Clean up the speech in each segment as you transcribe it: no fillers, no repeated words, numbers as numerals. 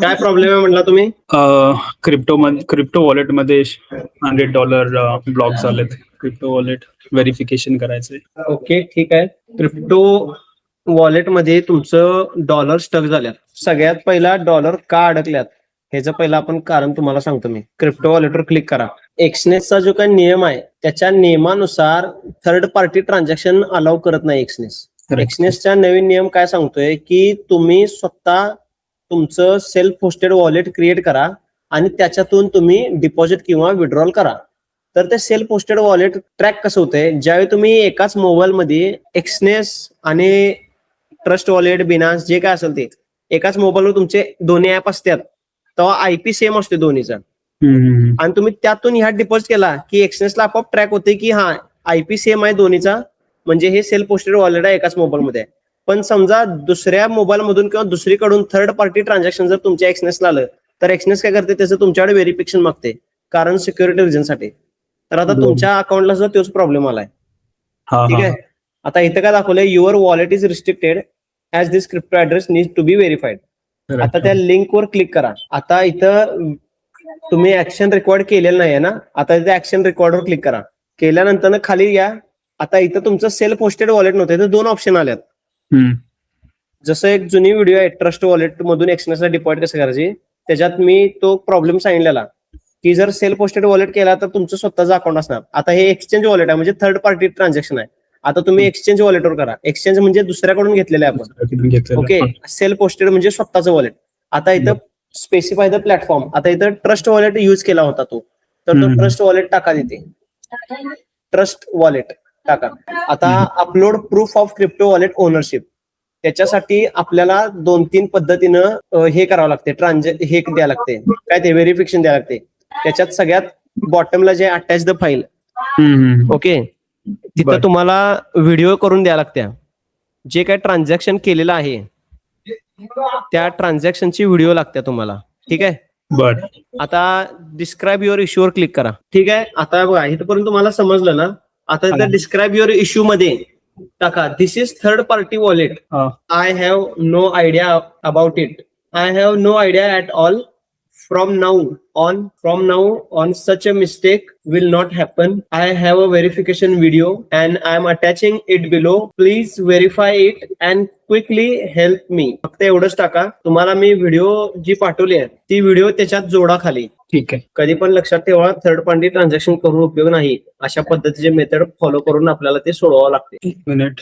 काय प्रॉब्लेम आहे म्हटला तुम्ही? क्रिप्टो वॉलेटमध्ये $100 ब्लॉक झालेत. क्रिप्टो वॉलेट व्हेरिफिकेशन करायचंय. ओके, ठीक आहे. क्रिप्टो वॉलेटमध्ये तुमचं डॉलर स्टक झाल्यात. सगळ्यात पहिला डॉलर का अडकल्यात ह्याचं पहिलं आपण कारण तुम्हाला सांगतो मी. क्रिप्टो वॉलेटवर क्लिक करा. एक्सनेसचा जो काही नियम आहे त्याच्या नियमानुसार थर्ड पार्टी ट्रान्झॅक्शन अलाउ करत नाही एक्सनेस. एक्सनेसचा नवीन नियम काय सांगतोय की तुम्ही स्वतः तुमचं सेल्फ होस्टेड वॉलेट क्रिएट करा आणि त्याच्यातून तुम्ही डिपॉझिट किंवा विड्रॉल करा. तर ते सेल्फ होस्टेड वॉलेट ट्रॅक कसं होतंय, ज्यावेळी तुम्ही एकाच मोबाईलमध्ये एक्सनेस आणि ट्रस्ट वॉलेट, बिनान्स जे काय असेल ते एकाच मोबाईलवर तुमचे दोन्ही ऍप असतात, तेव्हा आयपी सेम असते दोन्हीचा. आणि तुम्ही त्यातून ह्या डिपॉझिट केला की एक्सनेसला आपोआप ट्रॅक होते की हा आयपी सेम आहे दोन्हीचा, म्हणजे हे सेल्फ होस्टेड वॉलेट आहे एकाच मोबाईलमध्ये. पण समजा दुसऱ्या मोबाईल मधून किंवा दुसरीकडून थर्ड पार्टी ट्रान्झॅक्शन जर तुमच्या एक्सनेसला आलं तर एक्सनेस काय करते, त्याचं तुमच्याकडे व्हेरिफिकेशन मागते, कारण सिक्युरिटी रिझनसाठी. तर आता तुमच्या अकाउंटला सुद्धा तोच प्रॉब्लेम आलाय. ठीक आहे. आता इथं काय दाखवलंय, your wallet is restricted as this crypto address need to be verified. आता त्या लिंकवर क्लिक करा. आता इथं तुम्ही ऍक्शन रेकॉर्ड केलेलं नाही ना, आता इथे ऍक्शन रेकॉर्डवर क्लिक करा. केल्यानंतर खाली या. आता इथं तुमचं सेल्फ होस्टेड वॉलेट नव्हतं, इथं दोन ऑप्शन आल्यात. जसं एक जुनी व्हिडिओ आहे ट्रस्ट वॉलेट मधून एक्सनेसला डिपॉझिट कसं करायची, त्याच्यात मी तो प्रॉब्लेम सांगितलेला की जर सेल्फ होस्टेड वॉलेट केला तर तुमचं स्वतःचं अकाउंट असणार. आता हे एक्सचेंज वॉलेट आहे, म्हणजे थर्ड पार्टी ट्रान्झॅक्शन आहे. आता तुम्ही एक्सचेंज वॉलेटवर करा. एक्सचेंज म्हणजे दुसऱ्याकडून घेतलेलं आहे आपण. ओके. सेल्फ होस्टेड म्हणजे स्वतःचं वॉलेट. आता इथं स्पेसिफाय द प्लॅटफॉर्म. आता इथं ट्रस्ट वॉलेट यूज केला होता तो, तर तो ट्रस्ट वॉलेट टाका तिथे. ट्रस्ट वॉलेट टाका. आता upload proof of crypto wallet ownership. त्याच्यासाठी आपल्याला 2-3 पद्धतीनं हे करावं लागते, हे द्यावं लागते, काय ते व्हेरिफिकेशन द्यावं लागते. त्याच्यात सगळ्यात बॉटमला जे अटॅच द फाईल, ओके, तिथं तुम्हाला व्हिडिओ करून द्यावं लागते. जे काय ट्रान्झॅक्शन केलेलं आहे त्या ट्रान्झॅक्शनची व्हिडिओ लागते तुम्हाला. ठीक आहे. आता डिस्क्राईब युअर इश्यूवर क्लिक करा. ठीक आहे. आता बघा इथपर्यंत तुम्हाला समजलं ना. आता इथं डिस्क्राईब युअर इश्यू मध्ये टाका, this is third party wallet. I have no idea about it. I have no idea at all. From now on, such a mistake will not happen. I have a verification video and I am attaching it below. Please verify it and quickly help me. फक्त एवढंच टाका. तुम्हाला मी video जी पाठवली आहे ती video त्याच्यात जोडा खाली. ठीक आहे. कधी पण लक्षात ठेवा, थर्ड पार्टी ट्रान्झॅक्शन करून उपयोग नाही. अशा पद्धतीचे मेथड फॉलो करून आपल्याला ते सोडवावं लागते. 1 मिनिट.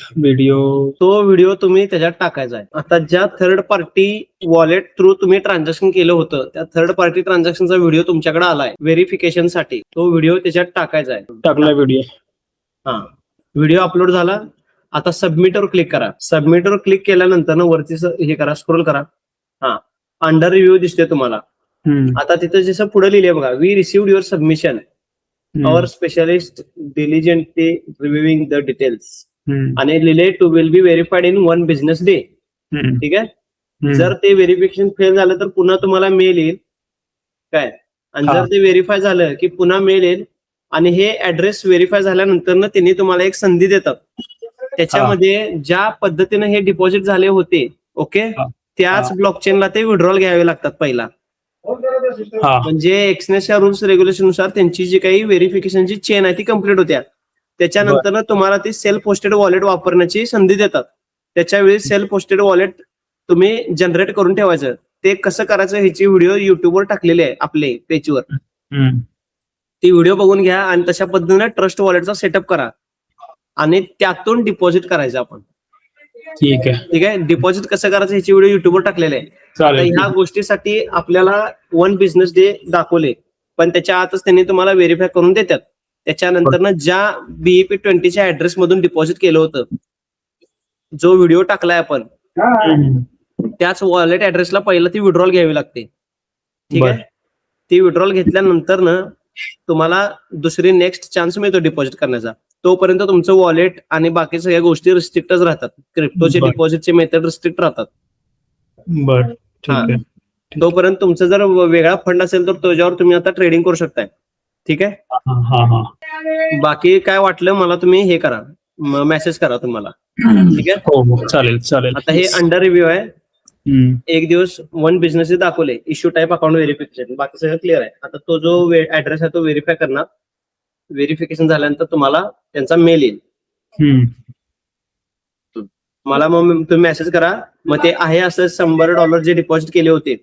तो व्हिडिओ तुम्ही त्याच्यात टाकायचा आहे. आता ज्या थर्ड पार्टी वॉलेट थ्रू तुम्ही ट्रान्झॅक्शन केलं होतं त्या थर्ड पार्टी ट्रान्झॅक्शनचा व्हिडिओ तुमच्याकडे आलाय व्हेरिफिकेशन साठी, तो व्हिडिओ त्याच्यात टाकायचा आहे. टाकला व्हिडिओ. व्हिडिओ अपलोड झाला. आता सबमिटवर क्लिक करा. सबमिटवर क्लिक केल्यानंतर वरती हे करा, स्क्रोल करा. अंडर रिव्ह्यू दिसते तुम्हाला. आता तिथं जसं पुढे लिहिले बघा, we received your submission. Our specialist diligently reviewing the details. आणि लिहिले to will be verified in 1 business day. ठीक आहे. जर ते व्हेरिफिकेशन फेल झालं तर पुन्हा तुम्हाला मेल येईल काय, आणि जर ते व्हेरीफाय झालं की पुन्हा मेल येईल. आणि हे ऍड्रेस व्हेरीफाय झाल्यानंतर ना त्यांनी तुम्हाला एक संधी देतात. त्याच्यामध्ये ज्या पद्धतीने हे डिपॉझिट झाले होते, ओके, त्याच ब्लॉकचेनला ते विड्रॉल घ्यावे लागतात पहिला. म्हणजे एक्सनेसच्या रूल्स रेग्युलेशन नुसार त्यांची जी काही व्हेरिफिकेशनची चेन आहे ती कम्प्लीट होत्या. त्याच्यानंतर तुम्हाला ती सेल्फ होस्टेड वॉलेट वापरण्याची संधी देतात. त्याच्यावेळी सेल्फ होस्टेड वॉलेट तुम्ही जनरेट करून ठेवायचं. ते कसं करायचं ह्याची व्हिडिओ युट्यूबवर टाकलेली आहे आपले पेजवर. ती व्हिडिओ बघून घ्या आणि तशा पद्धतीने ट्रस्ट वॉलेटचा सेटअप करा आणि त्यातून डिपॉझिट करायचं आपण. ठीक आहे. डिपॉझिट कसं करायचं ह्याची व्हिडिओ युट्यूबवर टाकलेले आहे. ह्या गोष्टीसाठी आपल्याला 1 बिझनेस डे दाखवले, पण त्याच्या आतच त्यांनी तुम्हाला व्हेरीफाय करून देतात. त्याच्यानंतर ज्या BEP 20च्या ऍड्रेस मधून डिपॉझिट केलं होतं, जो व्हिडिओ टाकलाय आपण, त्याच वॉलेट ऍड्रेसला पहिला ती विड्रॉल घ्यावी लागते. ठीक आहे. ती विड्रॉल घेतल्यानंतर ना तुम्हाला दुसरी नेक्स्ट चान्स मिळतो डिपॉझिट करण्याचा. तोपर्यंत तुमचं वॉलेट आणि बाकी सगळ्या गोष्टी रिस्ट्रिक्टच राहतात. क्रिप्टोचे डिपॉझिटचे मेथड रिस्ट्रिक्ट राहतात. तोपर्यंत तुमचं जर वेगळा फंड असेल तर त्याच्यावर तुम्ही आता ट्रेडिंग करू शकताय. ठीक आहे. बाकी काय वाटलं मला तुम्ही हे करा, मेसेज करा तुम्हाला. ठीक आहे. चालेल. आता हे अंडर रिव्ह्यू आहे. हम्म. एक दिवस वन बिझनेस दाखवले, इश्यू टाईप अकाउंट व्हेरिफिकेशन, बाकी सगळं क्लिअर आहे. आता तो जो ऍड्रेस आहे तो व्हेरीफाय करणार. व्हेरिफिकेशन झाल्यानंतर तुम्हाला त्यांचा मेल येईल. हम्म. मला मग तुम्ही मेसेज करा. मग ते आहे असं $100 जे डिपॉझिट केले होते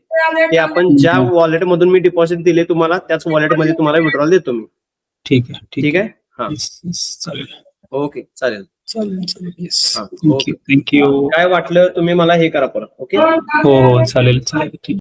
ते आपण ज्या वॉलेट मधून मी डिपॉझिट दिले तुम्हाला त्याच वॉलेटमध्ये तुम्हाला विड्रॉल देतो मी. ठीक आहे. ठीक आहे. हा, Yes, yes, चालेल ओके, चालेल. चालेल येस. हा, थँक्यू. काय वाटलं तुम्ही मला हे करा परत. ओके. हो चालेल ठीक.